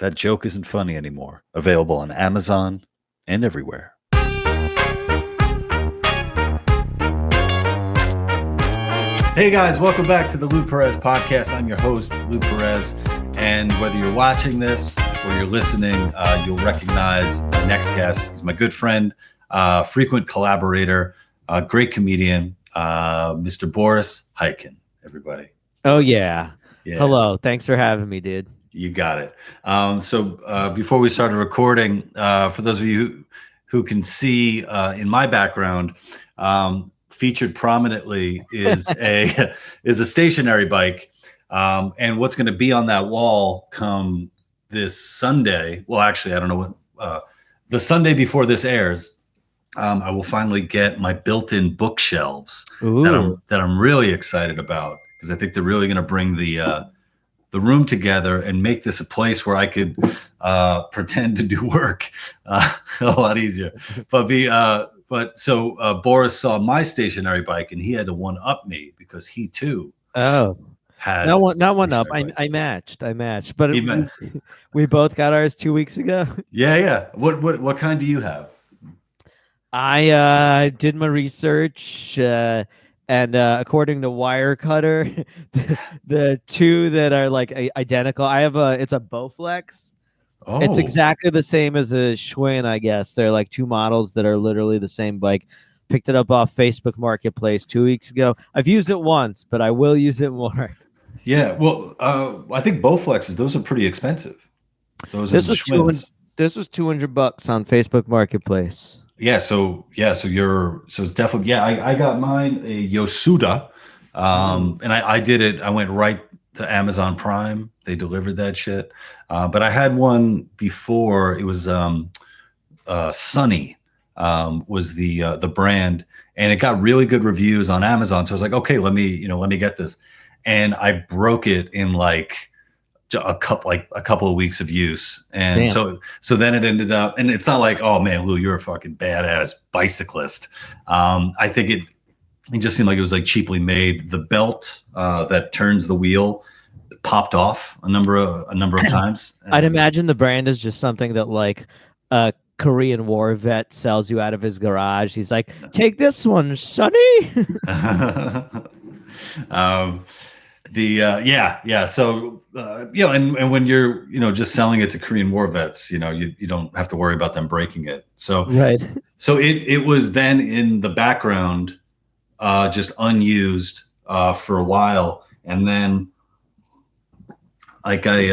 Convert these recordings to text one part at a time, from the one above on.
That joke isn't funny anymore. Available on Amazon and everywhere. Hey guys, welcome back to the Lou Perez podcast. I'm your host, Lou Perez. And whether you're watching this or you're listening, you'll recognize my next guest. He's my good friend, frequent collaborator, great comedian, Mr. Boris Khaykin, everybody. Oh, yeah. Hello. Thanks for having me, dude. You got it. So before we started recording, for those of you who can see in my background, featured prominently is a stationary bike. And what's going to be on that wall come this Sunday? Well, actually, I don't know what the Sunday before this airs. I will finally get my built-in bookshelves that I'm really excited about, because I think they're really going to bring the room together and make this a place where I could pretend to do work a lot easier. But Boris saw my stationary bike and he had to one up me because he too has not one up. I matched, but we both got ours 2 weeks ago. Yeah. What kind do you have? I did my research. And according to Wirecutter, the two that are like identical, it's a Bowflex. Oh. It's exactly the same as a Schwinn, I guess. They're like two models that are literally the same bike. Picked it up off Facebook Marketplace 2 weeks ago. I've used it once, but I will use it more. Yeah, well, I think Bowflexes, those are pretty expensive. This was $200 on Facebook Marketplace. So it's definitely, I got mine a Yosuda, and I did it. I went right to Amazon Prime. They delivered that shit. But I had one before. It was Sunny was the brand, and it got really good reviews on Amazon. So I was like, okay, let me get this, and I broke it in like a couple of weeks of use. And so then it ended up, and it's not like, oh man, Lou, you're a fucking badass bicyclist. I think it just seemed like it was like cheaply made. The belt that turns the wheel popped off a number of times. I'd imagine the brand is just something that like a Korean War vet sells you out of his garage. He's like, take this one, Sonny. So and when you're just selling it to Korean War vets, you don't have to worry about them breaking it. So right. So it was then in the background, just unused for a while, and then like I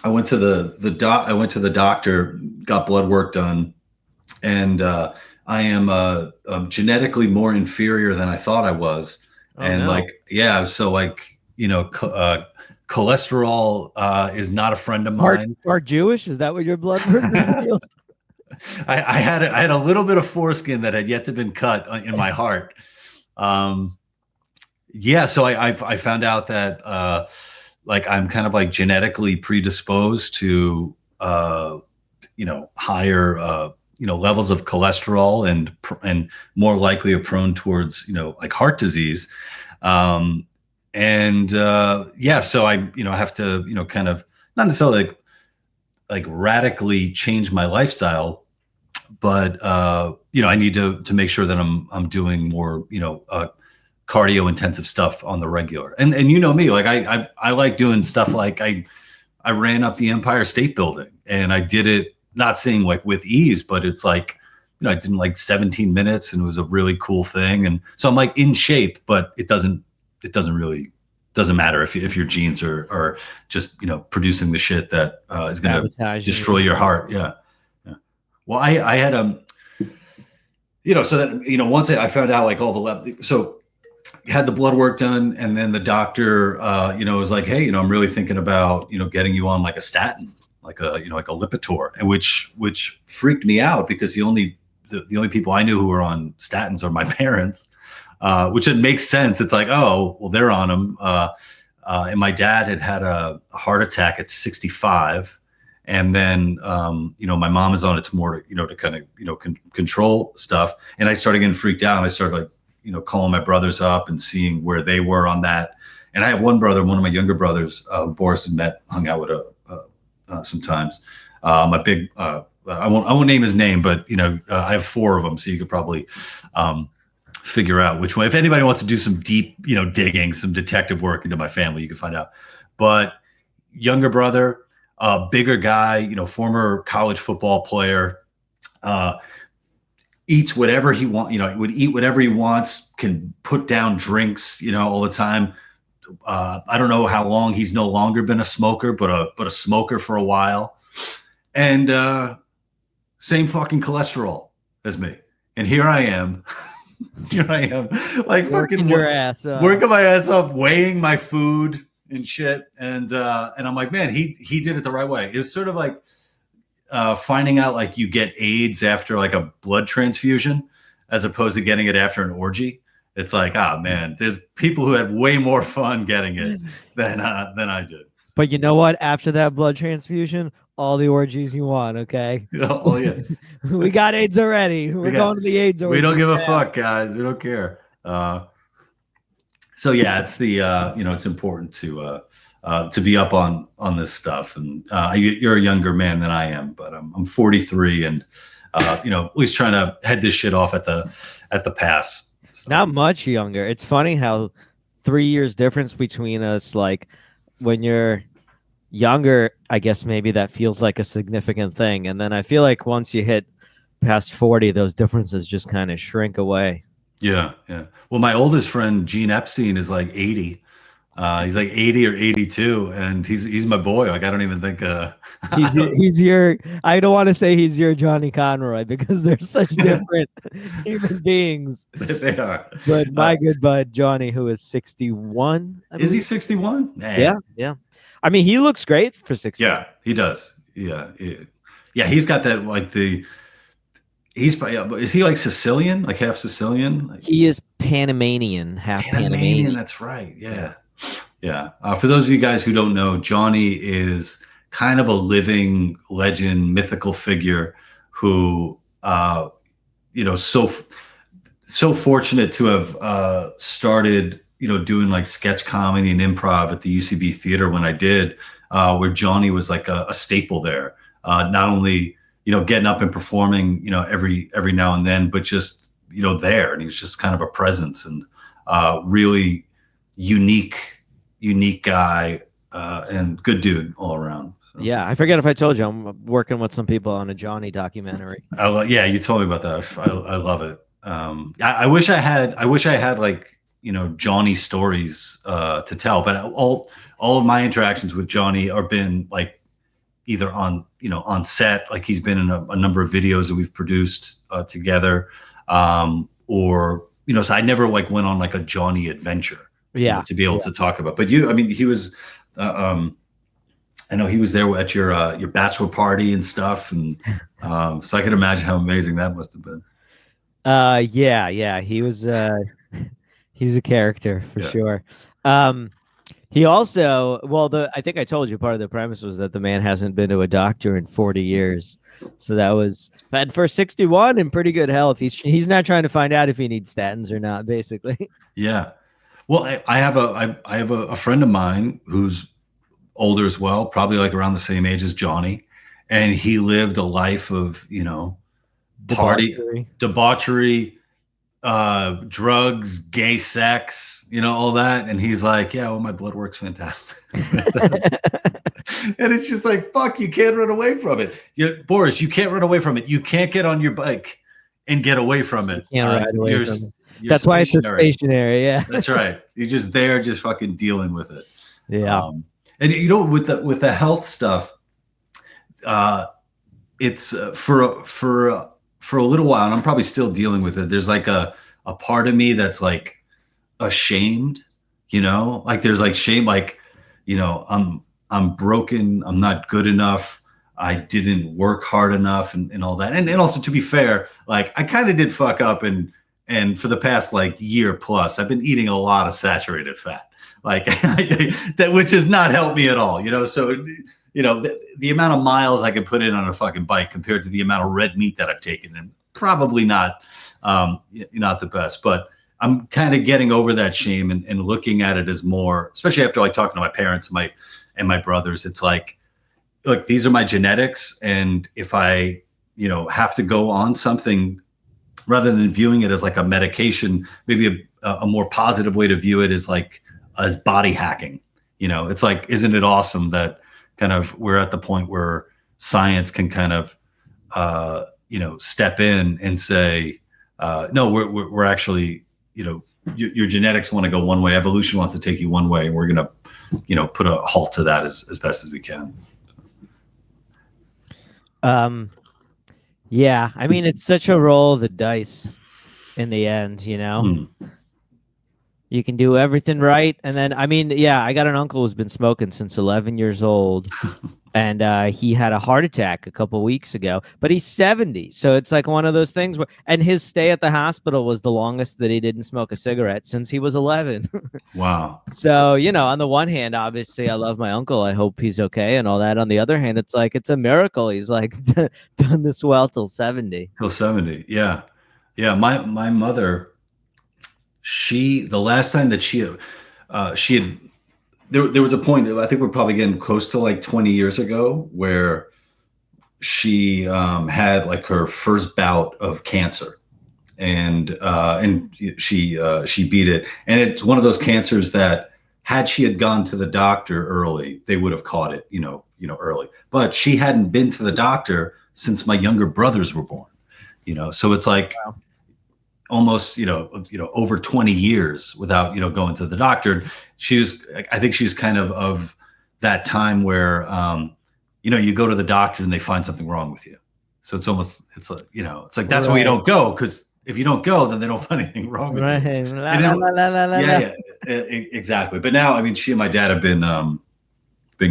went to the doctor, got blood work done, and I am genetically more inferior than I thought I was. Cholesterol is not a friend of mine. Are Jewish? Is that what your blood work revealed? I had a little bit of foreskin that had yet to been cut in my heart. So I found out that I'm kind of like genetically predisposed to higher levels of cholesterol and more likely are prone towards like heart disease. So I have to kind of not necessarily like radically change my lifestyle, but I need to make sure that I'm doing more cardio intensive stuff on the regular. And me, like I like doing stuff like I ran up the Empire State Building, and I did it not saying like with ease, but it's like I did in like 17 minutes, and it was a really cool thing. And so I'm like in shape, but it doesn't matter if your genes are just producing the shit that is going to destroy your heart. Yeah. Well, I had so that once I found out like all the lab, so had the blood work done, and then the doctor was like, hey, I'm really thinking about getting you on like a statin, like a like a Lipitor, and which freaked me out, because the only people I knew who were on statins are my parents. Which it makes sense. It's like, oh, well, they're on them. And my dad had a heart attack at 65. And then, my mom is on it more to kind of, control stuff. And I started getting freaked out. And I started like, calling my brothers up and seeing where they were on that. And I have one brother, one of my younger brothers, Boris had met, hung out with sometimes. My big, I won't name his name, but I have 4 of them, so you could probably figure out which one. If anybody wants to do some deep, digging, some detective work into my family, you can find out. But younger brother, bigger guy, former college football player, eats whatever he wants, would eat whatever he wants, can put down drinks, all the time. I don't know how long he's no longer been a smoker, but a smoker for a while. And same fucking cholesterol as me. And here I am, like working your ass off. Working my ass off, weighing my food and shit. And I'm like, man, he did it the right way. It was sort of like finding out like you get AIDS after like a blood transfusion, as opposed to getting it after an orgy. It's like, man, there's people who had way more fun getting it than I did. But you know what? After that blood transfusion, all the orgies you want, okay? Oh, yeah. We got AIDS already. We're going to the AIDS orgy. We don't give a fuck, guys. We don't care. So, yeah, it's the, it's important to be up on this stuff. And you're a younger man than I am, but I'm 43 and, at least trying to head this shit off at the pass. So. Not much younger. It's funny how 3 years difference between us, like when you're younger, I guess maybe that feels like a significant thing. And then I feel like once you hit past 40, those differences just kind of shrink away. Yeah. Well, my oldest friend, Gene Epstein, is like 80. He's like 80 or 82, and he's my boy. Like, I don't even think he's your. I don't want to say he's your Johnny Conroy because they're such different human beings. They are. But my good bud Johnny, who is 61, is he 61? Yeah. I mean, he looks great for 60. Yeah, he does. Yeah. He's got that like the. Is he like Sicilian, like half Sicilian? Like, he is Panamanian, half Panamanian. That's right. Yeah. For those of you guys who don't know, Johnny is kind of a living legend, mythical figure who, so fortunate to have started, doing like sketch comedy and improv at the UCB theater when I did, where Johnny was like a staple there. Not only, getting up and performing, every now and then, but just, there. And he was just kind of a presence and really unique guy and good dude all around. So. Yeah, I forget if I told you I'm working with some people on a Johnny documentary. Yeah, you told me about that. I love it. I wish I had like Johnny stories to tell, but all of my interactions with Johnny are been like either on set, like he's been in a number of videos that we've produced together, or so I never like went on like a Johnny adventure. Yeah, to be able to talk about. But he was. I know he was there at your bachelor party and stuff, and so I can imagine how amazing that must have been. Yeah, he was. He's a character for sure. He also, I think I told you part of the premise was that the man hasn't been to a doctor in 40 years. So that was, but for 61 in pretty good health. He's not trying to find out if he needs statins or not, basically. Yeah. Well, I have a friend of mine who's older as well, probably like around the same age as Johnny, and he lived a life of debauchery, drugs, gay sex, all that, and he's like, yeah, well, my blood work's fantastic. And it's just like, fuck, you can't run away from it. Boris, you can't run away from it. You can't get on your bike and get away from it. You can't ride away from it. That's why it's stationary. Yeah, that's right. You're just there, just fucking dealing with it. Yeah, and with the health stuff, it's for a little while, and I'm probably still dealing with it. There's like a part of me that's like ashamed, like there's like shame, like I'm broken, I'm not good enough, I didn't work hard enough, and all that. And also, to be fair, like I kind of did fuck up and for the past like year plus, I've been eating a lot of saturated fat, like that, which has not helped me at all. So the amount of miles I can put in on a fucking bike compared to the amount of red meat that I've taken, and probably not the best. But I'm kind of getting over that shame and looking at it as more, especially after like talking to my parents and my brothers. It's like look, these are my genetics, and if I, have to go on something, rather than viewing it as like a medication, maybe a more positive way to view it is like as body hacking. It's like, isn't it awesome that kind of we're at the point where science can kind of, step in and say, no, we're actually, your genetics want to go one way, evolution wants to take you one way, and we're going to, put a halt to that as best as we can. Yeah, I mean, it's such a roll of the dice in the end, You can do everything right. And then, I mean, yeah, I got an uncle who's been smoking since 11 years old. And he had a heart attack a couple weeks ago, but he's 70. So it's like one of those things where, and his stay at the hospital was the longest that he didn't smoke a cigarette since he was 11. Wow. So, on the one hand, obviously I love my uncle. I hope he's okay and all that. On the other hand, it's like, it's a miracle. He's like done this well till 70. Till 70. Yeah. Yeah. My mother, the last time that she had, there was a point, I think we're probably getting close to like 20 years ago, where she had like her first bout of cancer, and she beat it. And it's one of those cancers that, had she had gone to the doctor early, they would have caught it, early. But she hadn't been to the doctor since my younger brothers were born, So it's like, wow, almost, over 20 years without, going to the doctor. I think she's kind of that time where, you go to the doctor and they find something wrong with you. So it's like, that's why you don't go. Cause if you don't go, then they don't find anything wrong with you. Yeah, exactly. But now, I mean, she and my dad have been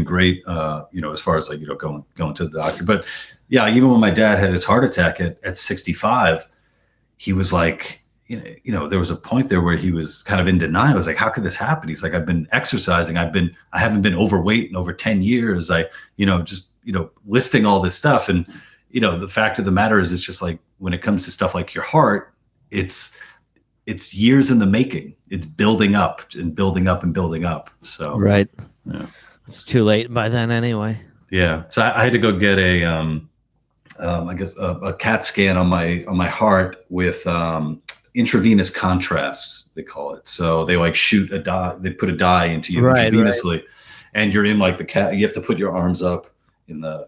great, as far as like, going to the doctor. But yeah, even when my dad had his heart attack at 65, he was like, there was a point there where he was kind of in denial. I was like, how could this happen? He's like, I've been exercising. I haven't been overweight in over 10 years. Listing all this stuff. And, the fact of the matter is, it's just like, when it comes to stuff like your heart, it's years in the making. It's building up and building up and building up. So, right. Yeah. It's too late by then anyway. Yeah. So I had to go get a CAT scan on my heart with intravenous contrast, they call it. So they like shoot a dye, they put a dye into you intravenously, and you're in like you have to put your arms up in the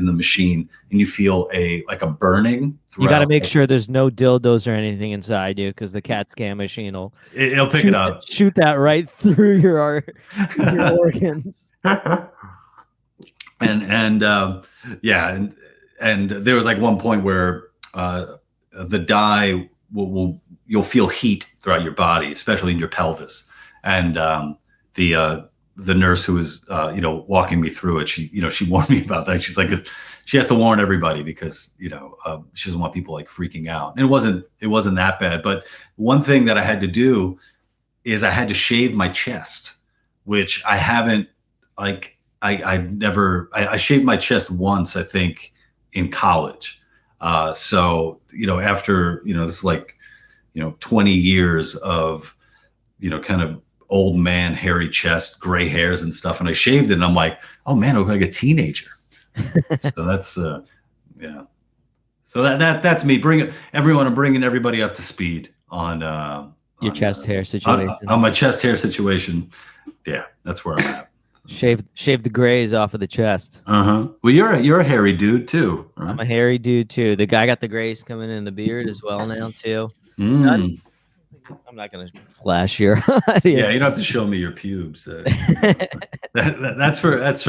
machine, and you feel a burning. You got to make sure there's no dildos or anything inside you, because the CAT scan machine it'll pick it up. Shoot that right through your organs. And there was like one point where the dye you'll feel heat throughout your body, especially in your pelvis. And the nurse who was walking me through it, she warned me about that. She's like, she has to warn everybody because she doesn't want people like freaking out. And it wasn't that bad. But one thing that I had to do is I had to shave my chest, which I haven't I shaved my chest once, I think, in college. So, after, this like, 20 years of, kind of old man, hairy chest, gray hairs and stuff. And I shaved it and I'm like, oh man, I look like a teenager. So that's, yeah. So that's me. I'm bringing everybody up to speed on your chest hair situation. On my chest hair situation. Yeah, that's where I'm at. Shave the grays off of the chest. Well, you're a hairy dude too, right? I'm a hairy dude too. The guy got the grays coming in the beard as well now too. I'm not gonna flash here. Yeah, you don't have to show me your pubes. That's for save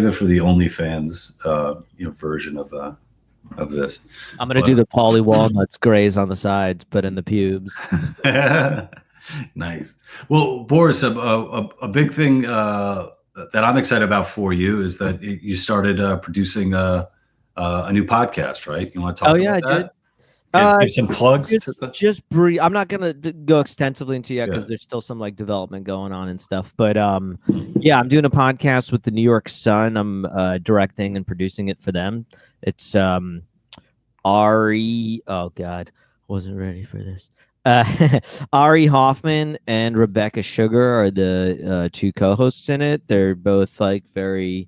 it for the OnlyFans version of this. I'm gonna do the Pauly Walnuts grays on the sides, but in the pubes. Nice. Well, Boris, a big thing that I'm excited about for you is that you started producing a new podcast, right? You want to talk about that? I did. Give some plugs. Just brief. I'm not gonna go extensively into it because there's still some like development going on and stuff. But I'm doing a podcast with the New York Sun. I'm directing and producing it for them. It's Ari. Oh God, wasn't ready for this. Ari Hoffman and Rebecca Sugar are the two co-hosts in it. They're both like very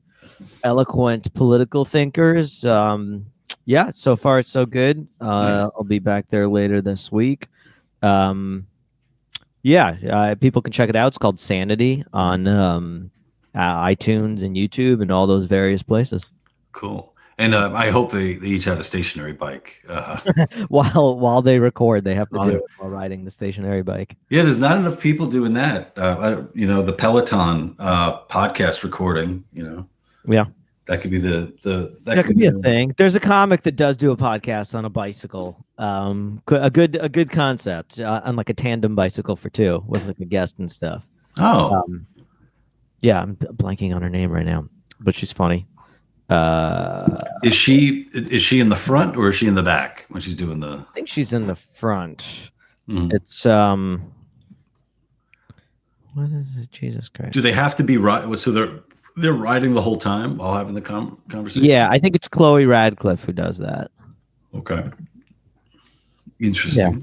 eloquent political thinkers. Yeah, so far it's so good. Nice. I'll be back there later this week. Yeah, people can check it out. It's called Sanity on iTunes and YouTube and all those various places. Cool. And I hope they each have a stationary bike. While they record, they have to do it while riding the stationary bike. Yeah, there's not enough people doing that. The Peloton podcast recording. Yeah, that could be that could be a thing. There's a comic that does do a podcast on a bicycle. A good concept on like a tandem bicycle for two with like a guest and stuff. Oh, yeah, I'm blanking on her name right now, but she's funny. Is she in the front or is she in the back when she's doing the? I think she's in the front. Mm. It's what is it? Jesus Christ! Do they have to be right? So they're riding the whole time while having the conversation. Yeah, I think it's Chloe Radcliffe who does that. Okay, interesting. Yeah,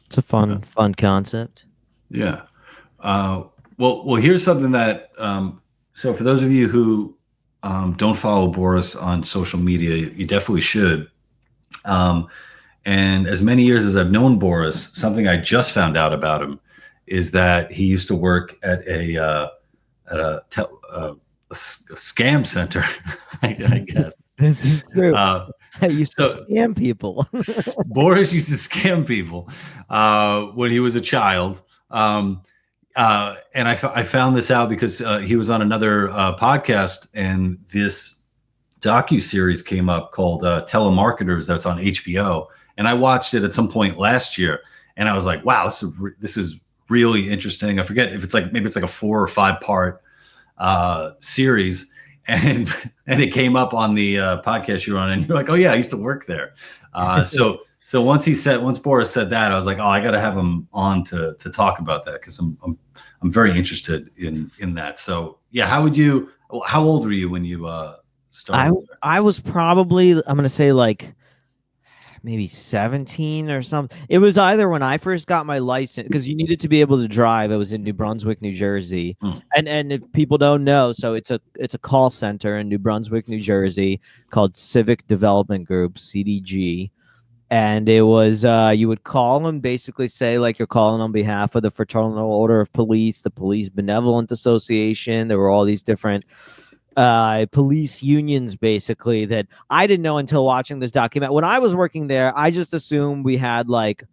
it's a fun concept. Yeah. Well, here's something that. So for those of you who don't follow Boris on social media, you definitely should. And as many years as I've known Boris, something I just found out about him is that he used to work at a scam center. I guess This is true. I used to scam people. Boris used to scam people when he was a child. And I found this out because he was on another podcast, and this docu-series came up called Telemarketers that's on HBO. And I watched it at some point last year, and I was like, wow, this is really interesting. I forget if maybe it's like a 4 or 5 part series. And it came up on the podcast you were on, and you're like, oh yeah, I used to work there. So once Boris said that, I was like, oh, I got to have him on to talk about that, because I'm very interested in that. So yeah, how old were you when you started? I was probably, I'm going to say like maybe 17 or something. It was either when I first got my license, because you needed to be able to drive. It was in New Brunswick, New Jersey. And if people don't know, so it's a call center in New Brunswick, New Jersey called Civic Development Group, CDG. And it was you would call and basically say like you're calling on behalf of the Fraternal Order of Police, the Police Benevolent Association. There were all these different police unions basically that I didn't know until watching this document. When I was working there, I just assumed we had like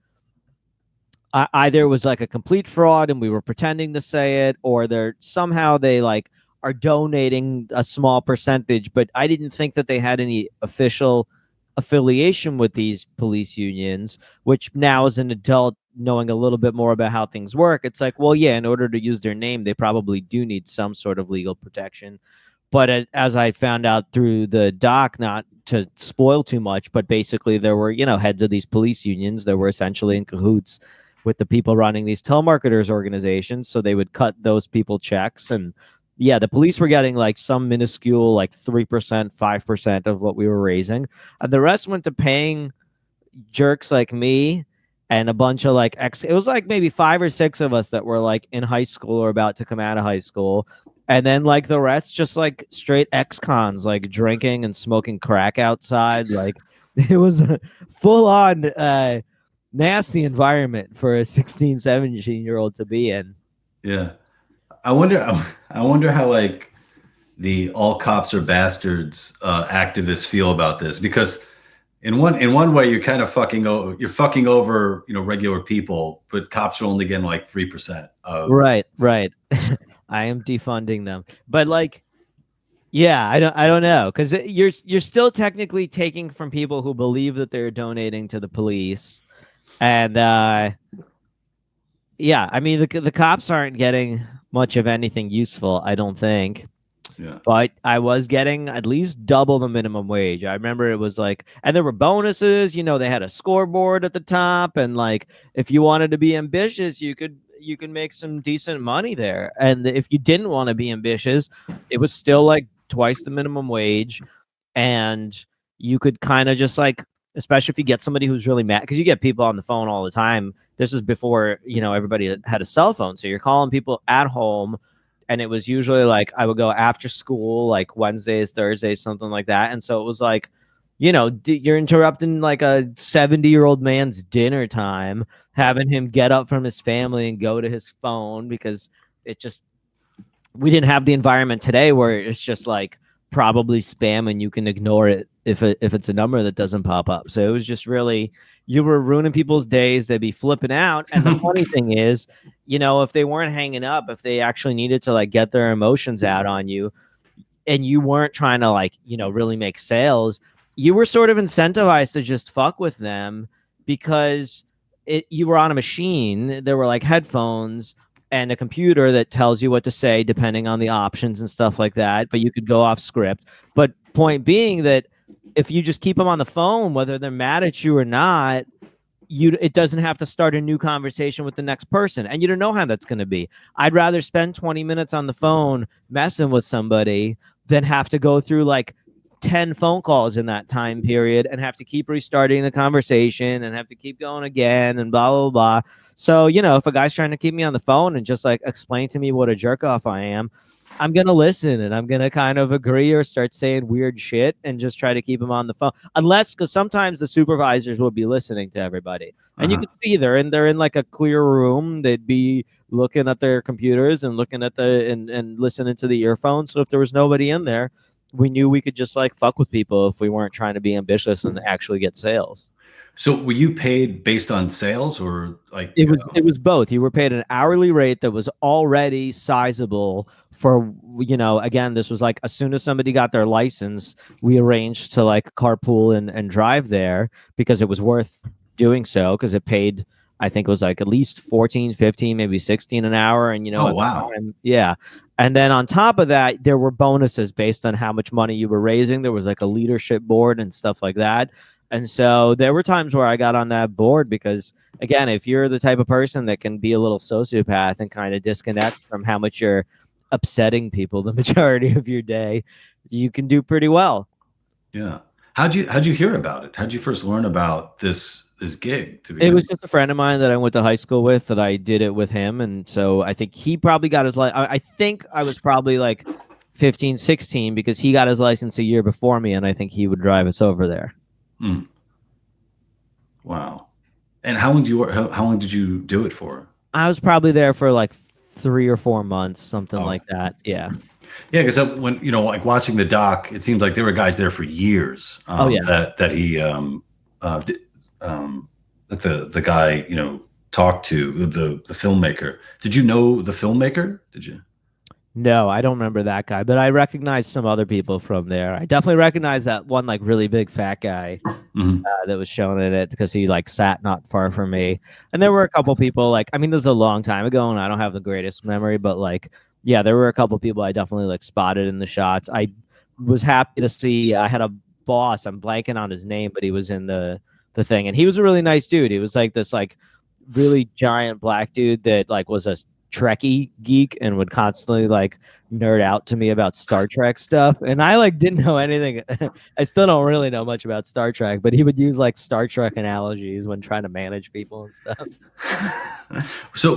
either it was like a complete fraud and we were pretending to say it, or they like are donating a small percentage, but I didn't think that they had any official affiliation with these police unions, which now as an adult knowing a little bit more about how things work, it's like, well, yeah, in order to use their name, they probably do need some sort of legal protection. But as I found out through the doc, not to spoil too much, but basically there were, heads of these police unions that were essentially in cahoots with the people running these telemarketers organizations. So they would cut those people checks. And yeah, the police were getting like some minuscule, like 3%, 5% of what we were raising. And the rest went to paying jerks like me and a bunch of like it was like maybe 5 or 6 of us that were like in high school or about to come out of high school. And then like the rest just like straight ex-cons, like drinking and smoking crack outside. Like it was a full on nasty environment for a 16, 17-year-old to be in. Yeah. I wonder how like the all cops are bastards activists feel about this, because in one way you're kind of fucking over regular people, but cops are only getting like 3% of right. I am defunding them, but like, yeah, I don't know, because you're still technically taking from people who believe that they're donating to the police, and yeah, I mean the cops aren't getting much of anything useful, I don't think. Yeah. But I was getting at least double the minimum wage. I remember it was like, and there were bonuses, they had a scoreboard at the top, and like if you wanted to be ambitious, you could make some decent money there. And if you didn't want to be ambitious, it was still like twice the minimum wage, and you could kind of just like especially if you get somebody who's really mad, because you get people on the phone all the time. This is before, everybody had a cell phone. So you're calling people at home. And it was usually like I would go after school, like Wednesdays, Thursdays, something like that. And so it was like, you're interrupting like a 70-year-old man's dinner time, having him get up from his family and go to his phone, because we didn't have the environment today where it's just like probably spam and you can ignore it if it's a number that doesn't pop up. So it was just really, you were ruining people's days. They'd be flipping out. And the funny thing is, if they weren't hanging up, if they actually needed to like get their emotions out on you, and you weren't trying to like, really make sales, you were sort of incentivized to just fuck with them, because you were on a machine. There were like headphones and a computer that tells you what to say depending on the options and stuff like that. But you could go off script. But point being that if you just keep them on the phone, whether they're mad at you or not, it doesn't have to start a new conversation with the next person. And you don't know how that's going to be. I'd rather spend 20 minutes on the phone messing with somebody than have to go through like 10 phone calls in that time period and have to keep restarting the conversation and have to keep going again and blah, blah, blah. So, if a guy's trying to keep me on the phone and just like explain to me what a jerk off I am, I'm going to listen, and I'm going to kind of agree or start saying weird shit and just try to keep him on the phone. Because sometimes the supervisors will be listening to everybody. And you can see they're in like a clear room. They'd be looking at their computers and looking at and listening to the earphones. So if there was nobody in there, we knew we could just like fuck with people if we weren't trying to be ambitious and actually get sales. So were you paid based on sales, or like it was both? You were paid an hourly rate that was already sizable for, again, this was like as soon as somebody got their license, we arranged to like carpool and drive there, because it was worth doing so, because it paid, I think it was like at least 14, 15, maybe 16 an hour. And, oh, wow. Yeah. And then on top of that, there were bonuses based on how much money you were raising. There was like a leadership board and stuff like that. And so there were times where I got on that board because, again, if you're the type of person that can be a little sociopath and kind of disconnect from how much you're upsetting people the majority of your day, you can do pretty well. Yeah. How'd you hear about it? How'd you first learn about this gig? It was just a friend of mine that I went to high school with that I did it with him. And so I think he probably got his license. I think I was probably like 15, 16 because he got his license a year before me. And I think he would drive us over there. Hmm. Wow. And how long did you do it for? I was probably there for like 3 or 4 months, something like that. Yeah. Yeah, because when like watching the doc, it seems like there were guys there for years. That he that the guy talked to, the filmmaker. Did you know the filmmaker? Did you? No, I don't remember that guy, but I recognized some other people from there. I definitely recognized that one like really big fat guy that was shown in it because he like sat not far from me. And there were a couple people this is a long time ago and I don't have the greatest memory, but like, yeah, there were a couple people I definitely like spotted in the shots. I was happy to see, I had a boss, I'm blanking on his name, but he was in the thing and he was a really nice dude. He was like this like really giant black dude that like was a Trekkie geek and would constantly like nerd out to me about Star Trek stuff. And I like didn't know anything. I still don't really know much about Star Trek, but he would use like Star Trek analogies when trying to manage people and stuff. So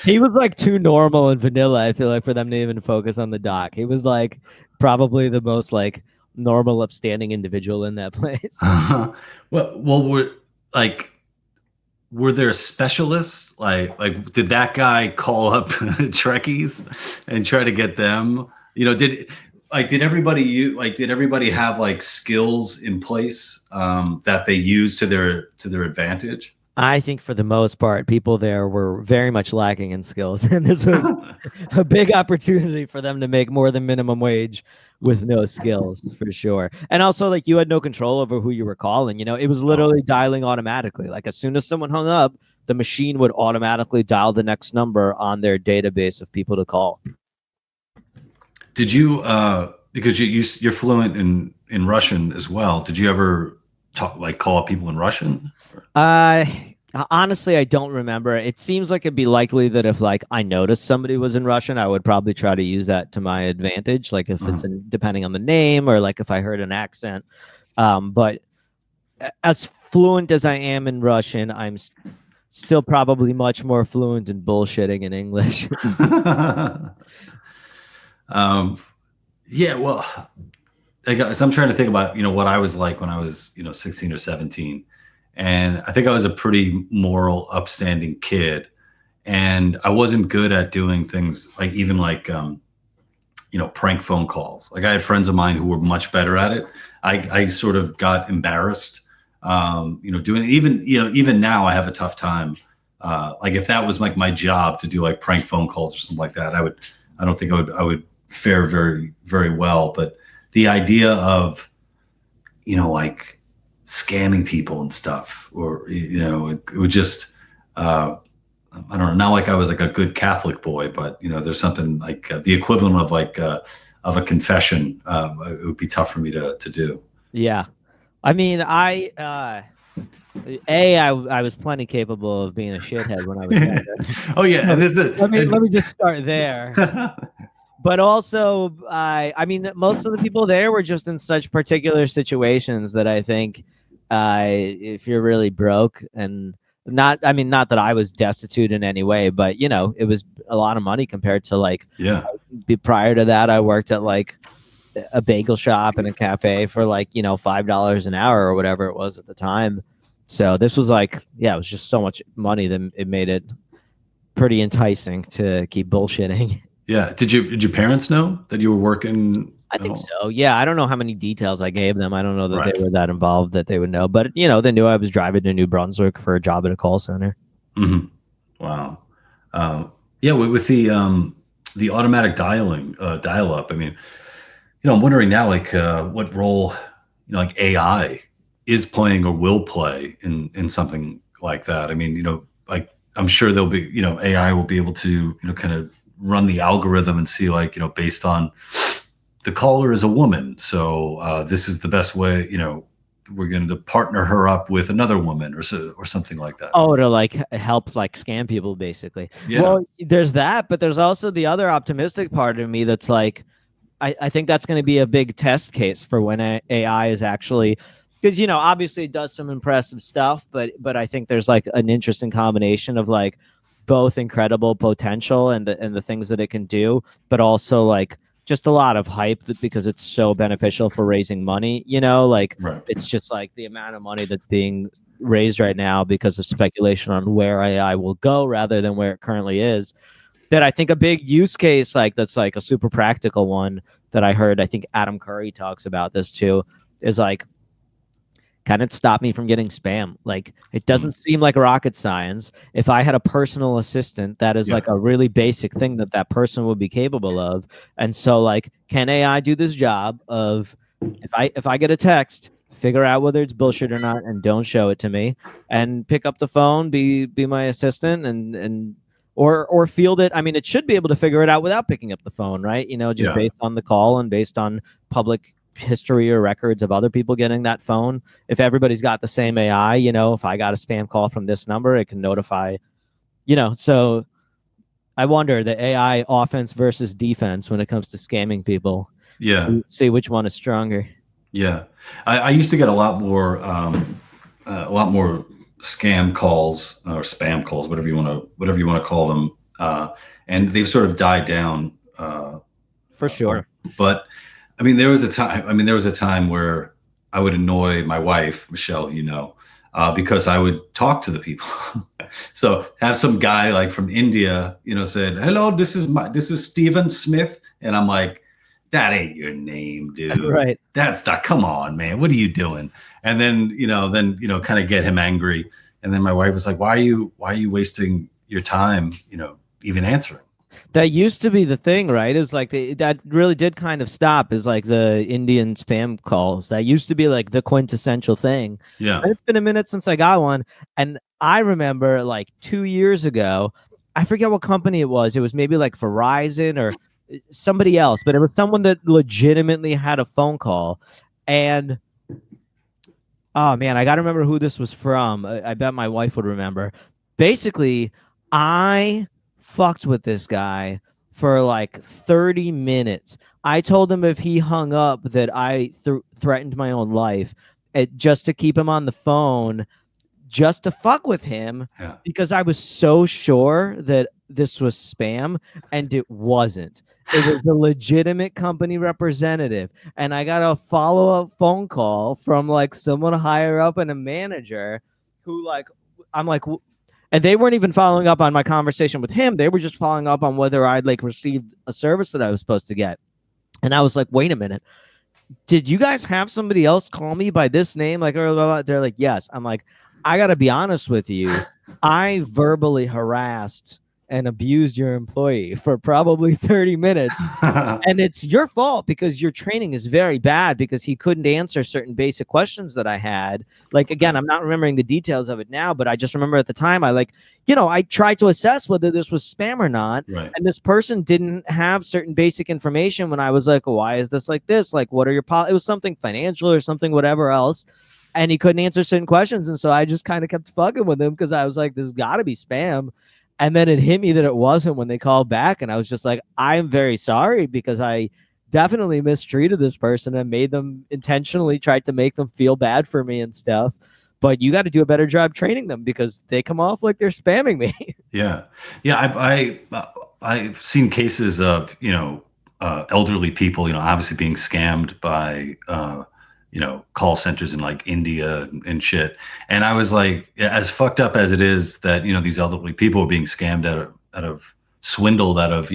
he was like too normal and vanilla, I feel like, for them to even focus on the doc. He was like probably the most like normal, upstanding individual in that place. Were there specialists? Like did that guy call up Trekkies and try to get them? Did everybody have like skills in place that they use to their advantage? I think for the most part, people there were very much lacking in skills, and this was a big opportunity for them to make more than minimum wage with no skills, for sure. And also, like, you had no control over who you were calling. It was literally dialing automatically. Like, as soon as someone hung up, the machine would automatically dial the next number on their database of people to call. Did you, because you're fluent in Russian as well, did you ever call up people in Russian? Honestly, I don't remember. It seems like it'd be likely that if like I noticed somebody was in Russian, I would probably try to use that to my advantage. Like if it's depending on the name or like if I heard an accent. But as fluent as I am in Russian, I'm still probably much more fluent in bullshitting in English. Yeah, well, I guess I'm trying to think about, what I was like when I was, 16 or 17. And I think I was a pretty moral, upstanding kid. And I wasn't good at doing things like even like, prank phone calls. Like I had friends of mine who were much better at it. I sort of got embarrassed, doing it. Even now I have a tough time. Like if that was like my job to do like prank phone calls or something like that, I don't think I would fare very, very well. But the idea of, like scamming people and stuff, or, it would just, I don't know, not like I was like a good Catholic boy, but there's something like the equivalent of like of a confession. It would be tough for me to do. Yeah, I mean, I was plenty capable of being a shithead when I was younger. Oh yeah, and this is. Let me just start there. But also, I mean, most of the people there were just in such particular situations that I think, if you're really broke and not that I was destitute in any way, but it was a lot of money compared to like, prior to that, I worked at like a bagel shop and a cafe for like, $5 an hour or whatever it was at the time. So this was like, it was just so much money that it made it pretty enticing to keep bullshitting. Yeah. Did your parents know that you were working? I think so. Yeah. I don't know how many details I gave them. I don't know that they were that involved that they would know, but they knew I was driving to New Brunswick for a job at a call center. Mm-hmm. Wow. Yeah. With the automatic dial up. I mean, I'm wondering now, like, what role, like AI is playing or will play in something like that. I mean, like I'm sure there'll be, AI will be able to, kind of run the algorithm and see like, based on the caller is a woman. So this is the best way, we're going to partner her up with another woman or something like that. Oh, to like help like scam people basically. Yeah. Well, there's that, but there's also the other optimistic part of me that's like, I think that's going to be a big test case for when AI is actually, because, obviously it does some impressive stuff, but I think there's like an interesting combination of like both incredible potential and the things that it can do, but also like just a lot of hype because it's so beneficial for raising money, like It's just like the amount of money that's being raised right now because of speculation on where AI will go rather than where it currently is. That I think a big use case like that's like a super practical one that I heard, I think Adam Curry talks about this too, is like, can it stop me from getting spam? Like, it doesn't seem like rocket science. If I had a personal assistant, that is like a really basic thing that person would be capable of. And so like, can AI do this job of if I get a text, figure out whether it's bullshit or not and don't show it to me, and pick up the phone, be my assistant and or field it. I mean, it should be able to figure it out without picking up the phone, right? Just based on the call and based on public history or records of other people getting that phone. If everybody's got the same AI, if I got a spam call from this number, it can notify, so I wonder the AI offense versus defense when it comes to scamming people. Yeah. See which one is stronger. Yeah. I used to get a lot more scam calls or spam calls, whatever you want to call them. And they've sort of died down. For sure. But I mean, there was a time where I would annoy my wife, Michelle, because I would talk to the people. So have some guy like from India, said, "Hello, this is Stephen Smith." And I'm like, that ain't your name, dude. Right. That's not, come on, man. What are you doing? And then, kind of get him angry. And then my wife was like, why are you wasting your time, even answering? That used to be the thing, right? Is like that really did kind of stop. Is like the Indian spam calls. That used to be like the quintessential thing. Yeah. But it's been a minute since I got one, and I remember like 2 years ago, I forget what company it was. It was maybe like Verizon or somebody else, but it was someone that legitimately had a phone call, and oh man, I gotta remember who this was from. I bet my wife would remember. Basically, I fucked with this guy for like 30 minutes. I told him if he hung up that I threatened my own life. just to keep him on the phone, just to fuck with him, because I was so sure that this was spam, and it wasn't. It was a legitimate company representative, and I got a follow-up phone call from like someone higher up and a manager who like, I'm like, and they weren't even following up on my conversation with him. They were just following up on whether I'd like received a service that I was supposed to get. And I was like, wait a minute, did you guys have somebody else call me by this name? Like, or blah, blah. They're like, yes. I'm like, I got to be honest with you. I verbally harassed and abused your employee for probably 30 minutes. And it's your fault because your training is very bad, because he couldn't answer certain basic questions that I had. Like, again, I'm not remembering the details of it now, but I just remember at the time I tried to assess whether this was spam or not. Right. And this person didn't have certain basic information when I was like, why is this like this? Like, what are your it was something financial or something, whatever else. And he couldn't answer certain questions. And so I just kind of kept fucking with him because I was like, this has got to be spam. And then it hit me that it wasn't when they called back. And I was just like, I'm very sorry, because I definitely mistreated this person and made them intentionally tried to make them feel bad for me and stuff. But you got to do a better job training them, because they come off like they're spamming me. Yeah. I've seen cases of, elderly people, obviously being scammed by, call centers in like India and shit. And I was like, as fucked up as it is that, these elderly people are being scammed swindled out of,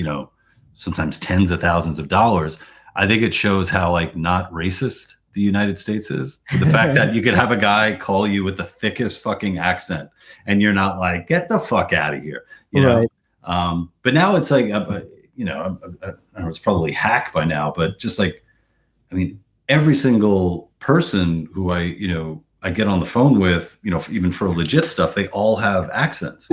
sometimes tens of thousands of dollars. I think it shows how like not racist the United States is. The fact that you could have a guy call you with the thickest fucking accent and you're not like, get the fuck out of here, Right. But now it's like, I don't know, it's probably hack by now, but just like, I mean, every single person who I get on the phone with, even for legit stuff, they all have accents.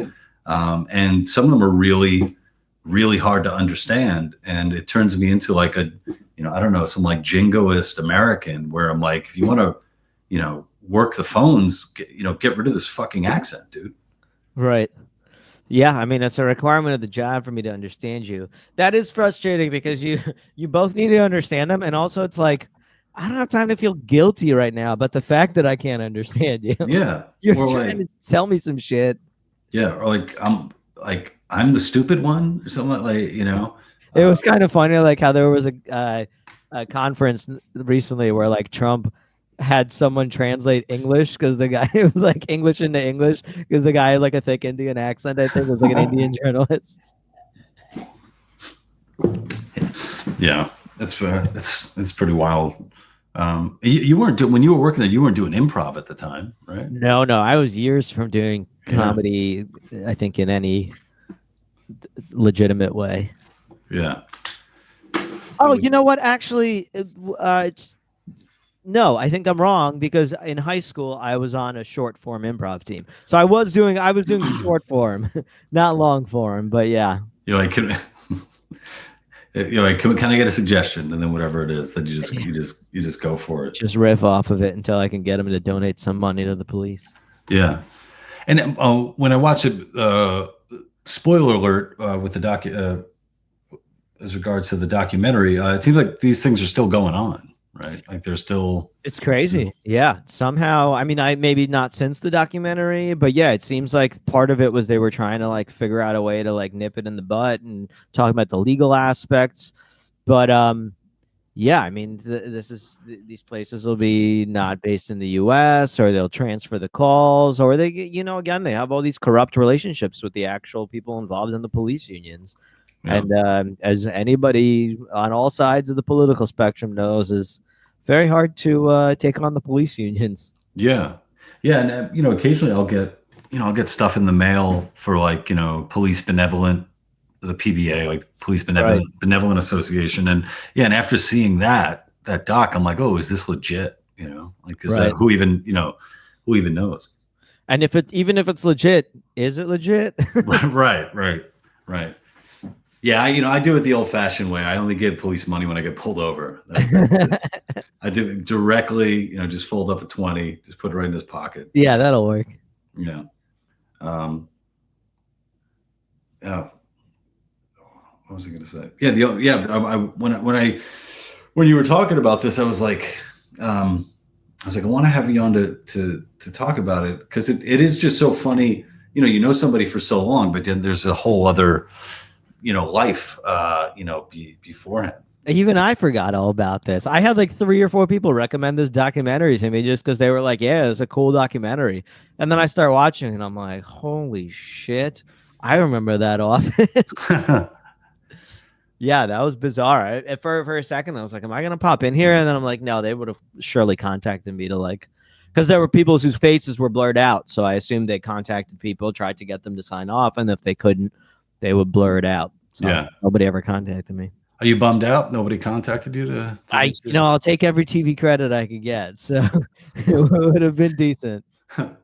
And some of them are really, really hard to understand. And it turns me into like I don't know, some like jingoist American where I'm like, if you want to, work the phones, get rid of this fucking accent, dude. Right. Yeah, I mean, it's a requirement of the job for me to understand you. That is frustrating, because you both need to understand them. And also it's like, I don't have time to feel guilty right now, but the fact that I can't understand you. Yeah. You're trying to tell me some shit. Yeah. Or I'm the stupid one or something like, It was kind of funny, like how there was a conference recently where like Trump had someone translate English, because the guy, it was like English into English, because the guy had like a thick Indian accent. I think it was like an Indian journalist. Yeah, it's pretty wild. You weren't doing, when you were working there, you weren't doing improv at the time, right? No, I was years from doing comedy. I think in any legitimate way. Yeah. Oh, you know what? Actually, no, I think I'm wrong, because in high school I was on a short form improv team. So I was doing short form, not long form, but yeah. You're like, can I get a suggestion? And then whatever it is, then you just go for it. Just riff off of it until I can get them to donate some money to the police. Yeah. And when I watched it, spoiler alert, with the as regards to the documentary, it seems like these things are still going on, right? Like they're still. It's crazy. Yeah. Somehow, I mean, I maybe not since the documentary, but yeah, it seems like part of it was they were trying to like figure out a way to like nip it in the butt and talk about the legal aspects. But yeah, I mean, these places will be not based in the U.S., or they'll transfer the calls, or they, again, they have all these corrupt relationships with the actual people involved in the police unions. Yeah. And as anybody on all sides of the political spectrum knows, is very hard to take on the police unions. Yeah. And occasionally I'll get stuff in the mail for like, police benevolent, the PBA, like Police Benevolent Association. And after seeing that doc, I'm like, oh, is this legit? Like, is that who even knows? And even if it's legit, is it legit? Right. Yeah, I do it the old-fashioned way. I only give police money when I get pulled over. I do it directly, just fold up a 20, just put it right in his pocket. Yeah, that'll work. Yeah. What was I going to say? Yeah. When you were talking about this, I was like, I was like, I want to have you on to talk about it, because it is just so funny. You know somebody for so long, but then there's a whole other, life, beforehand. Even I forgot all about this. I had like 3 or 4 people recommend this documentary to me just because they were like, yeah, it's a cool documentary. And then I start watching and I'm like, holy shit. I remember that off. Yeah, that was bizarre. For a second, I was like, am I going to pop in here? And then I'm like, no, they would have surely contacted me to like, because there were people whose faces were blurred out. So I assumed they contacted people, tried to get them to sign off. And if they couldn't, they would blur it out. So Yeah. nobody ever contacted me. Are you bummed out? Nobody contacted you to I'll take every TV credit I could get. So it would have been decent. But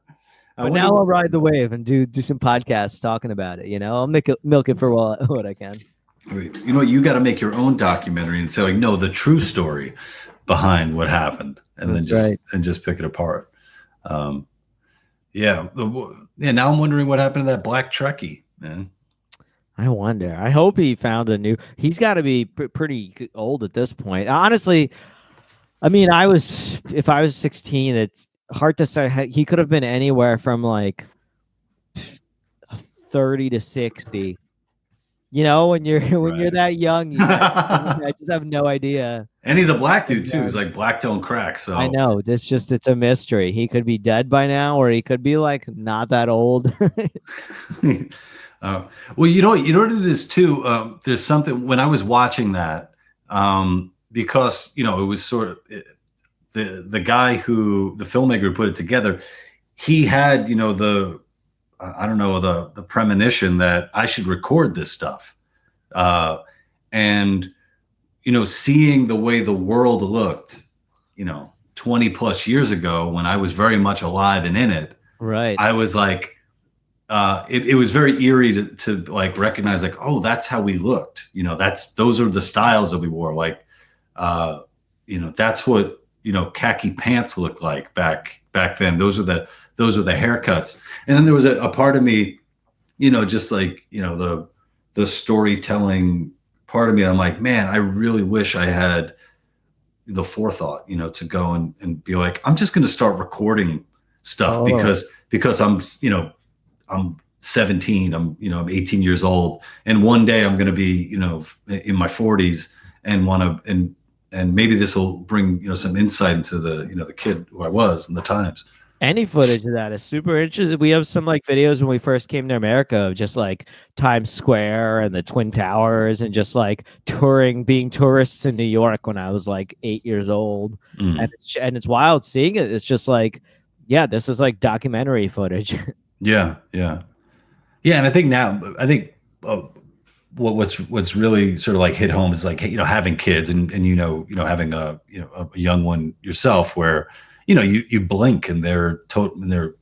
now I'll ride the wave and do some podcasts talking about it. I'll milk it for what I can. You got to make your own documentary and say, like, no, the true story behind what happened, and then just pick it apart. Yeah. Now I'm wondering what happened to that black Trekkie, man. I wonder. I hope he found a new. He's got to be pretty old at this point. Honestly, I mean, if I was 16, it's hard to say. He could have been anywhere from like 30 to 60. When you're that young, I just have no idea. And he's a black dude too. He's like black tone crack. So I know it's a mystery. He could be dead by now, or he could be like not that old. Well, you know what it is too. There's something when I was watching that, because it was sort of the guy the filmmaker who put it together. He had the premonition that I should record this stuff, and seeing the way the world looked, 20 plus years ago when I was very much alive and in it. Right. I was like. It was very eerie to like recognize, like, oh, that's how we looked. Those are the styles that we wore. Like, that's what khaki pants looked like back then. Those are the haircuts. And then there was a part of me, just like the storytelling part of me. I'm like, man, I really wish I had the forethought, to go and be like, I'm just going to start recording stuff because I'm 17, I'm 18 years old. And one day I'm going to be, in my 40s and and maybe this will bring, some insight into the kid who I was and the times. Any footage of that is super interesting. We have some like videos when we first came to America of just like Times Square and the Twin Towers and just like being tourists in New York when I was like 8 years old. And it's wild seeing it. It's just like, yeah, this is like documentary footage. Yeah. And I think what's really sort of like hit home is like, having kids and having a young one yourself, where you blink and they're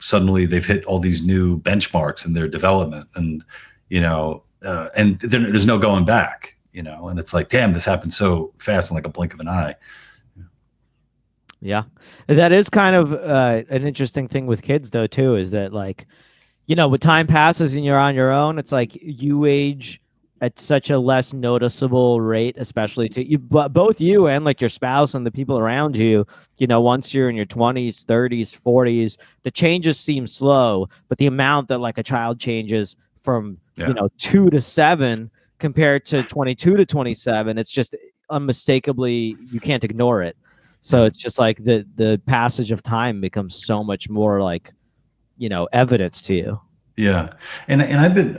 suddenly they've hit all these new benchmarks in their development, and and there's no going back, and it's like, damn, this happened so fast in like a blink of an eye. Yeah, that is kind of an interesting thing with kids though too, is that like, when time passes and you're on your own, it's like you age at such a less noticeable rate, especially to you, but both you and like your spouse and the people around you, once you're in your 20s, 30s, 40s, the changes seem slow, but the amount that like a child changes from, 2 to 7 compared to 22 to 27, it's just unmistakably, you can't ignore it. So it's just like the passage of time becomes so much more like, evidence to you. Yeah. And I've been,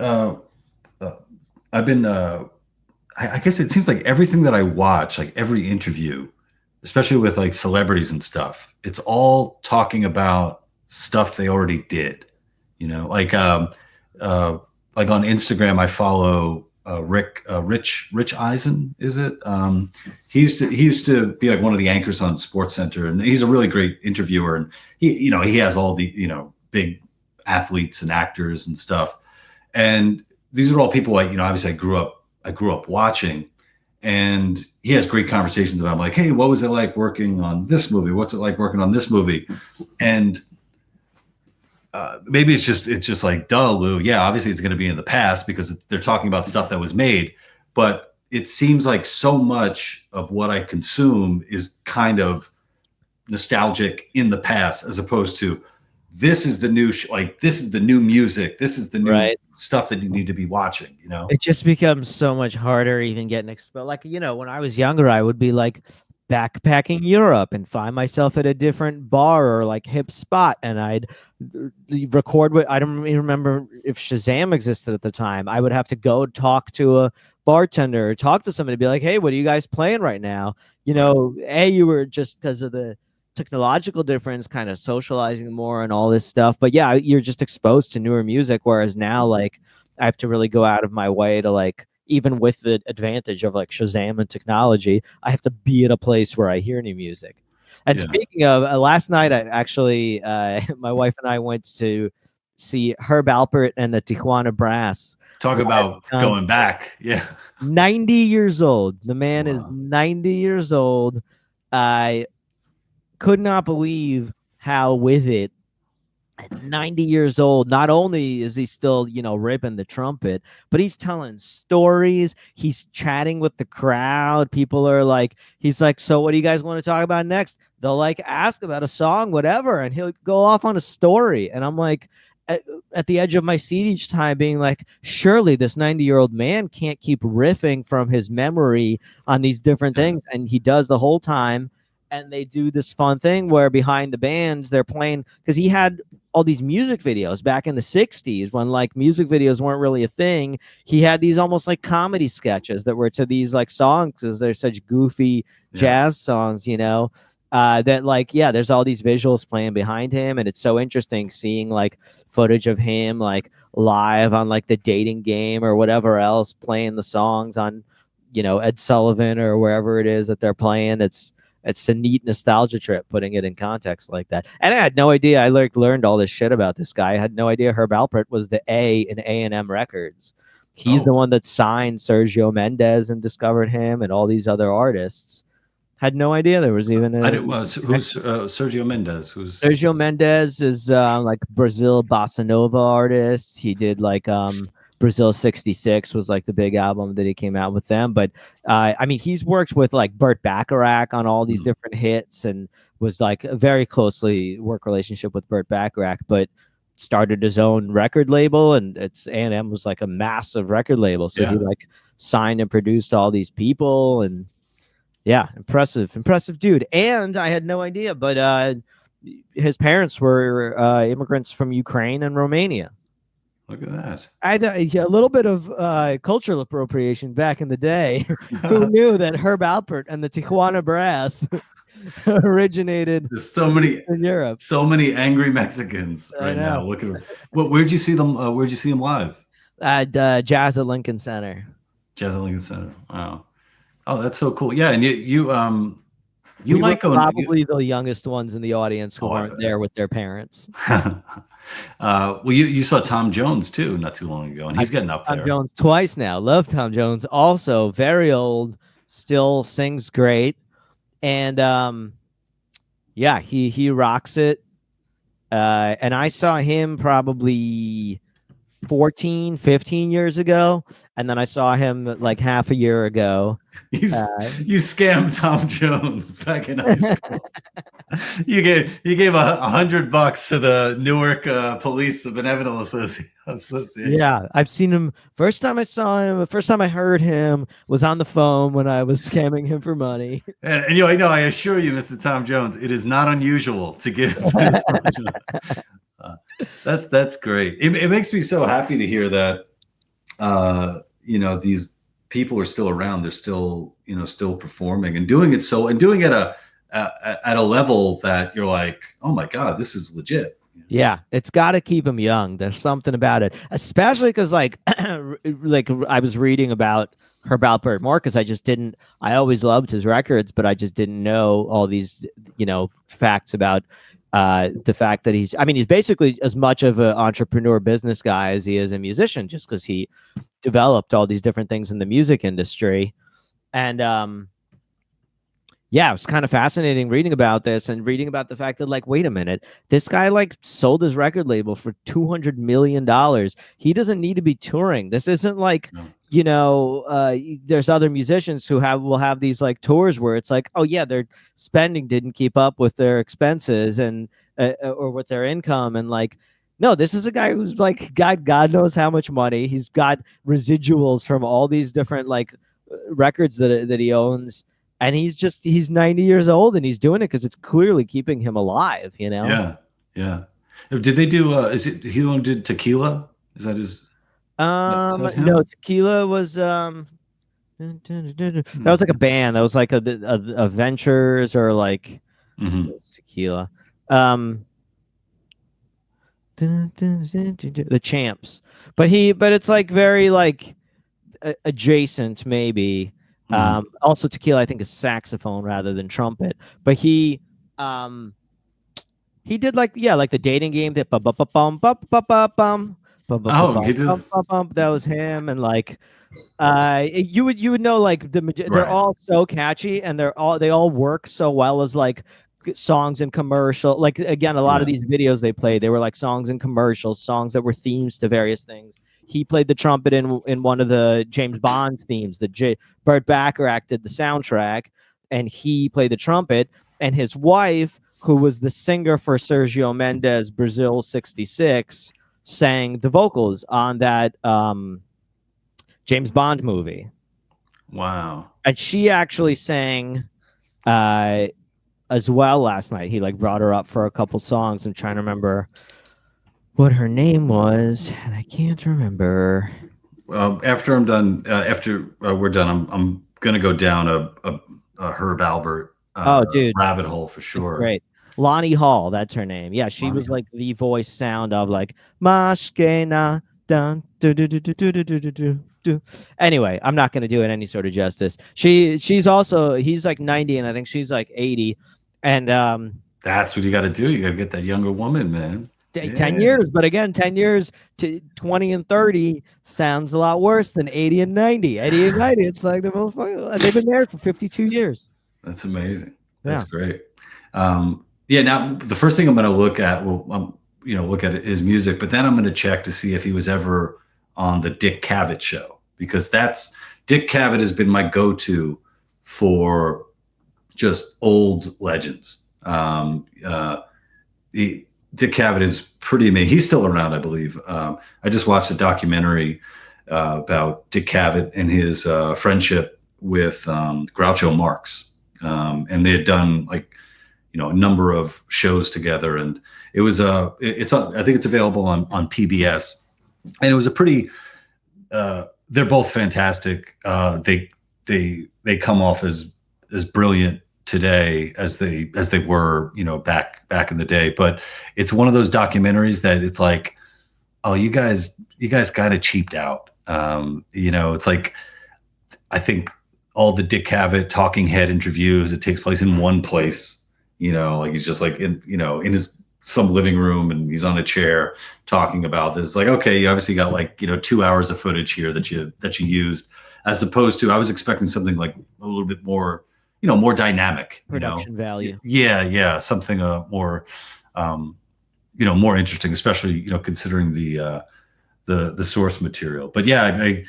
I guess it seems like everything that I watch, like every interview, especially with like celebrities and stuff, it's all talking about stuff they already did, like on Instagram, I follow Rich Eisen, is it? He used to be like one of the anchors on SportsCenter, and he's a really great interviewer, and he has all the, big athletes and actors and stuff. And these are all people obviously I grew up watching, and he has great conversations about, like, hey, what was it like working on this movie? What's it like working on this movie? And maybe it's just like, duh, Lou. Yeah, obviously it's going to be in the past because they're talking about stuff that was made. But it seems like so much of what I consume is kind of, nostalgic in the past, as opposed to this is the new this is the new music, this is the new stuff that you need to be watching. It just becomes so much harder even getting exposed. Like, when I was younger, I would be like backpacking Europe and find myself at a different bar or like hip spot, and I'd record what I don't even remember if Shazam existed at the time. I would have to go talk to a bartender or talk to somebody, be like, hey, what are you guys playing right now? You were just because of the technological difference kind of socializing more and all this stuff, but yeah, you're just exposed to newer music, whereas now like I have to really go out of my way to like, even with the advantage of like Shazam and technology, I have to be at a place where I hear new music. And speaking of last night, I actually my wife and I went to see Herb Alpert and the Tijuana Brass. Talk about going back. 90 years old. The man is 90 years old. I could not believe how with it at 90 years old, not only is he still, ripping the trumpet, but he's telling stories. He's chatting with the crowd. People are like, he's like, so what do you guys want to talk about next? They'll like ask about a song, whatever, and he'll go off on a story. And I'm like, at the edge of my seat each time being like, surely this 90-year-old man can't keep riffing from his memory on these different things. And he does the whole time. And they do this fun thing where behind the band, they're playing, because he had all these music videos back in the 60s when like music videos weren't really a thing. He had these almost like comedy sketches that were to these like songs, because they're such goofy jazz songs, that like, there's all these visuals playing behind him. And it's so interesting seeing like footage of him like live on like the Dating Game or whatever else, playing the songs on, Ed Sullivan or wherever it is that they're playing. It's a neat nostalgia trip, putting it in context like that. And I had no idea. I learned all this shit about this guy. I had no idea Herb Alpert was the A in A&M Records. He's the one that signed Sergio Mendes and discovered him and all these other artists. Had no idea there was even. Who's Sergio Mendes? Sergio Mendes is like Brazil bossa nova artist. He did like Brazil 66 was like the big album that he came out with them. But I mean, he's worked with like Burt Bacharach on all these different hits and was like a very closely work relationship with Burt Bacharach, but started his own record label, and it's A&M was like a massive record label. So he like signed and produced all these people, and impressive dude. And I had no idea, but his parents were immigrants from Ukraine and Romania. Look at that. I a little bit of cultural appropriation back in the day. Who knew that Herb Alpert and the Tijuana Brass originated in Europe? So many angry Mexicans right now. Look at them. Where'd you see them? Where'd you see them live? At Jazz at Lincoln Center. Jazz at Lincoln Center. Wow. Oh, that's so cool. Yeah, and you like probably the youngest ones in the audience who weren't there with their parents. Well, you saw Tom Jones too not too long ago, and he's getting up there. Tom Jones twice now. Love Tom Jones. Also very old, still sings great, and he rocks it. And I saw him probably 14, 15 years ago, and then I saw him like half a year ago. You scammed Tom Jones back in high school. you gave $100 to the Newark Police Benevolent Association. Yeah, I've seen him. First time I saw him, the first time I heard him was on the phone when I was scamming him for money. And I assure you, Mr. Tom Jones, it is not unusual to give this much. That's great. It makes me so happy to hear that these people are still around. They're still still performing and doing it at a level that you're like, oh my God, this is legit. Yeah, it's got to keep them young. There's something about it, especially because like I was reading about Herb Alpert more because I always loved his records, but I just didn't know all these facts about the fact that he's basically as much of an entrepreneur business guy as he is a musician, just because he developed all these different things in the music industry. And it was kind of fascinating reading about this and reading about the fact that, like, wait a minute, this guy like sold his record label for $200 million. He doesn't need to be touring. This isn't like, there's other musicians who will have these like tours where it's like, oh yeah, their spending didn't keep up with their expenses and or with their income, and like, no, this is a guy who's like got God knows how much money. He's got residuals from all these different like records that he owns, and he's 90 years old and he's doing it because it's clearly keeping him alive. Yeah, yeah. Did they do? Is it he only did Tequila? Is that his? No, Tequila was that was like a band. That was like a Ventures or like Tequila. The Champs, but it's like very like adjacent maybe. Also Tequila I think is saxophone rather than trumpet, but he did like the dating game that that was him, and like you would know like they're all so catchy, and they all work so well as like songs and commercial. Like again, a lot of these videos they played, they were like songs and commercials, songs that were themes to various things. He played the trumpet in one of the James Bond themes. Burt Bacharach did the soundtrack, and he played the trumpet. And his wife, who was the singer for Sergio Mendes' Brazil '66, sang the vocals on that James Bond movie. Wow. And she actually sang as well last night. He like brought her up for a couple songs. I'm trying to remember what her name was, and I can't remember. After I'm done, we're done, I'm gonna go down a Herb Albert rabbit hole for sure. It's great. Lonnie Hall, that's her name. Yeah, she was like the voice sound of like Mashkena dun do do do do do do do do do. Anyway, I'm not going to do it any sort of justice. He's like 90 and I think she's like 80, and that's what you got to do. You got to get that younger woman, man. 10 years, but again, 10 years to 20 and 30 sounds a lot worse than 80 and 90. 80 and 90, it's like they've been married for 52 years. That's amazing. That's great. Now the first thing I'm going to look at, look at his music, but then I'm going to check to see if he was ever on the Dick Cavett show, because Dick Cavett has been my go-to for just old legends. Dick Cavett is pretty amazing. He's still around, I believe. I just watched a documentary about Dick Cavett and his friendship with Groucho Marx, and they had done like a number of shows together, and it was I think it's available on PBS, and it was a pretty. They're both fantastic. They come off as brilliant today as they were back in the day, but it's one of those documentaries that it's like, oh, you guys kind of cheaped out. It's like, I think all the Dick Cavett talking head interviews, it takes place in one place, like he's just like in his some living room, and he's on a chair talking about this. Like, okay, you obviously got like 2 hours of footage here that you used, as opposed to I was expecting something like a little bit more more dynamic production value. Yeah, something more more interesting, especially considering the source material. But yeah, I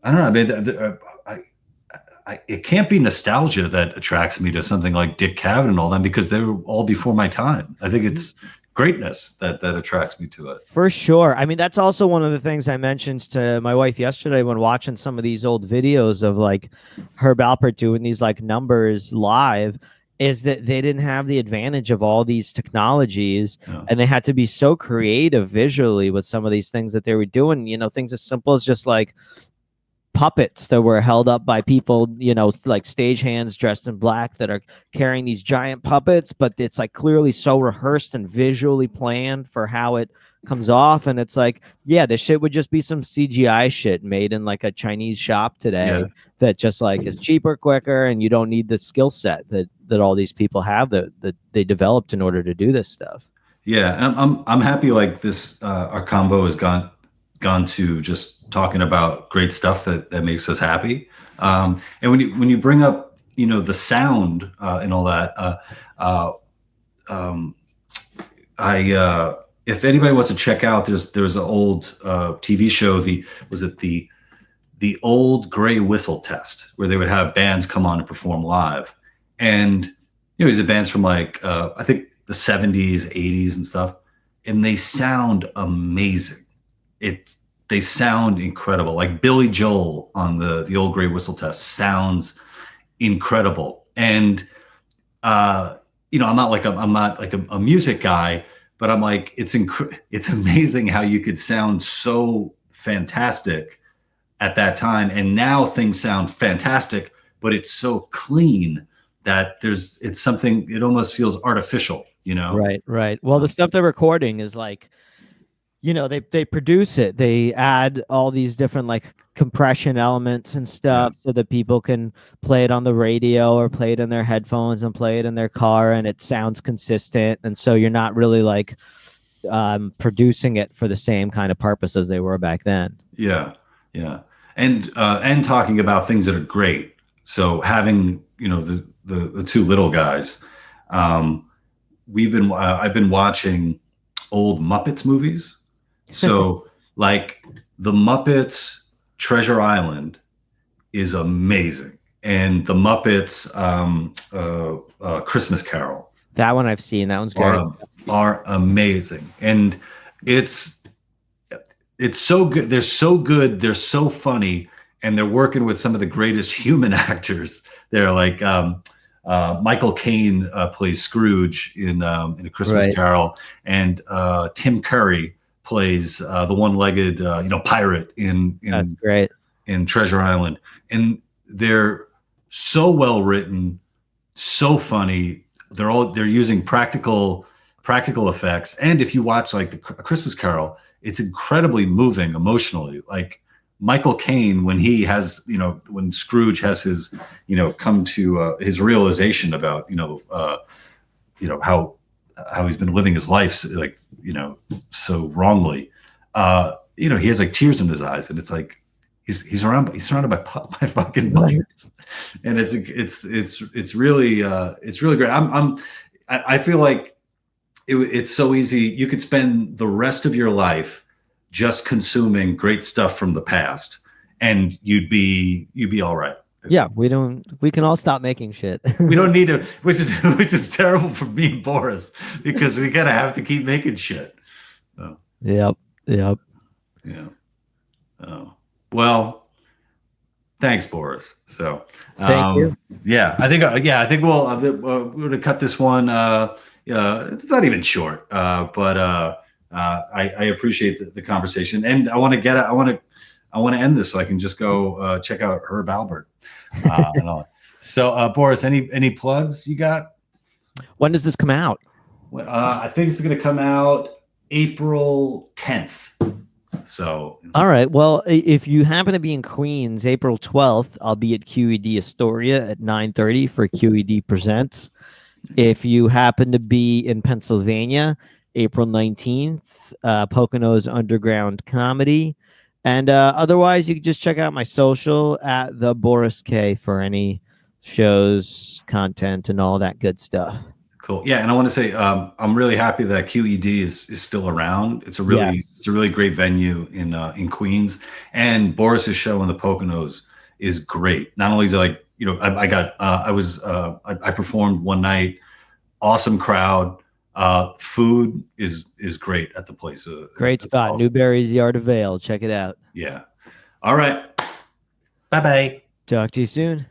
don't know. I mean, it can't be nostalgia that attracts me to something like Dick Cavett and all them, because they were all before my time. I think it's greatness that attracts me to it. For sure. I mean, that's also one of the things I mentioned to my wife yesterday when watching some of these old videos of like Herb Alpert doing these like numbers live, is that they didn't have the advantage of all these technologies, and they had to be so creative visually with some of these things that they were doing, things as simple as just like puppets that were held up by people, like stagehands dressed in black that are carrying these giant puppets, but it's like clearly so rehearsed and visually planned for how it comes off. And it's like, yeah, this shit would just be some CGI shit made in like a Chinese shop today that just like is cheaper, quicker, and you don't need the skill set that all these people have that they developed in order to do this stuff. Yeah, I'm happy like this. Our combo has gone to just talking about great stuff that makes us happy. And when you bring up the sound and all that, if anybody wants to check out, there's an old TV show. the old gray whistle test where they would have bands come on and perform live. And, these are bands from like, I think the 70s, 80s and stuff. And they sound amazing. They sound incredible. Like Billy Joel on the old gray whistle test sounds incredible. And, I'm not like a music guy, but I'm like, it's amazing how you could sound so fantastic at that time. And now things sound fantastic, but it's so clean that it almost feels artificial, Right. Well, the stuff they're recording is like, they produce it. They add all these different like compression elements and stuff so that people can play it on the radio or play it in their headphones and play it in their car, and it sounds consistent. And so you're not really like producing it for the same kind of purpose as they were back then. Yeah. And talking about things that are great. So having, the two little guys, I've been watching old Muppets movies. So like the Muppets Treasure Island is amazing. And the Muppets Christmas Carol. That one I've seen. That one's great. Are amazing. And it's so good. They're so good. They're so funny. And they're working with some of the greatest human actors. They're like Michael Caine plays Scrooge in A Christmas Carol, and Tim Curry plays the one-legged pirate in That's great. In Treasure Island. And they're so well written, so funny. They're using practical effects. And if you watch like A Christmas Carol, it's incredibly moving emotionally. Like Michael Caine, when he has, when Scrooge has his, come to his realization about, how he's been living his life, like, so wrongly, he has like tears in his eyes, and it's like he's surrounded by fucking Muppets, and it's really great. I feel like it's so easy. You could spend the rest of your life just consuming great stuff from the past, and you'd be all right. Yeah, we can all stop making shit. We don't need to, which is terrible for me and Boris, because we gotta have to keep making shit. So. Yep. Yeah. Oh, well, thanks, Boris. So thank you. Yeah, I think we're gonna cut this one. It's not even short, but I appreciate the conversation, and I want to end this so I can just go check out Herb Albert. And all. So, Boris, any plugs you got? When does this come out? I think it's going to come out April 10th. So, all right. Well, if you happen to be in Queens, April 12th, I'll be at QED Astoria at 9:30 for QED Presents. If you happen to be in Pennsylvania, April 19th, Pocono's Underground Comedy. And otherwise, you can just check out my social at the Boris K for any shows, content, and all that good stuff. Cool. Yeah, and I want to say I'm really happy that QED is still around. It's a really great venue in Queens, and Boris's show in the Poconos is great. Not only is it like I performed one night, awesome crowd. Food is great at the place. Great spot. Awesome. Newberry's Yard of Ale. Check it out. Yeah. All right. Bye-bye. Talk to you soon.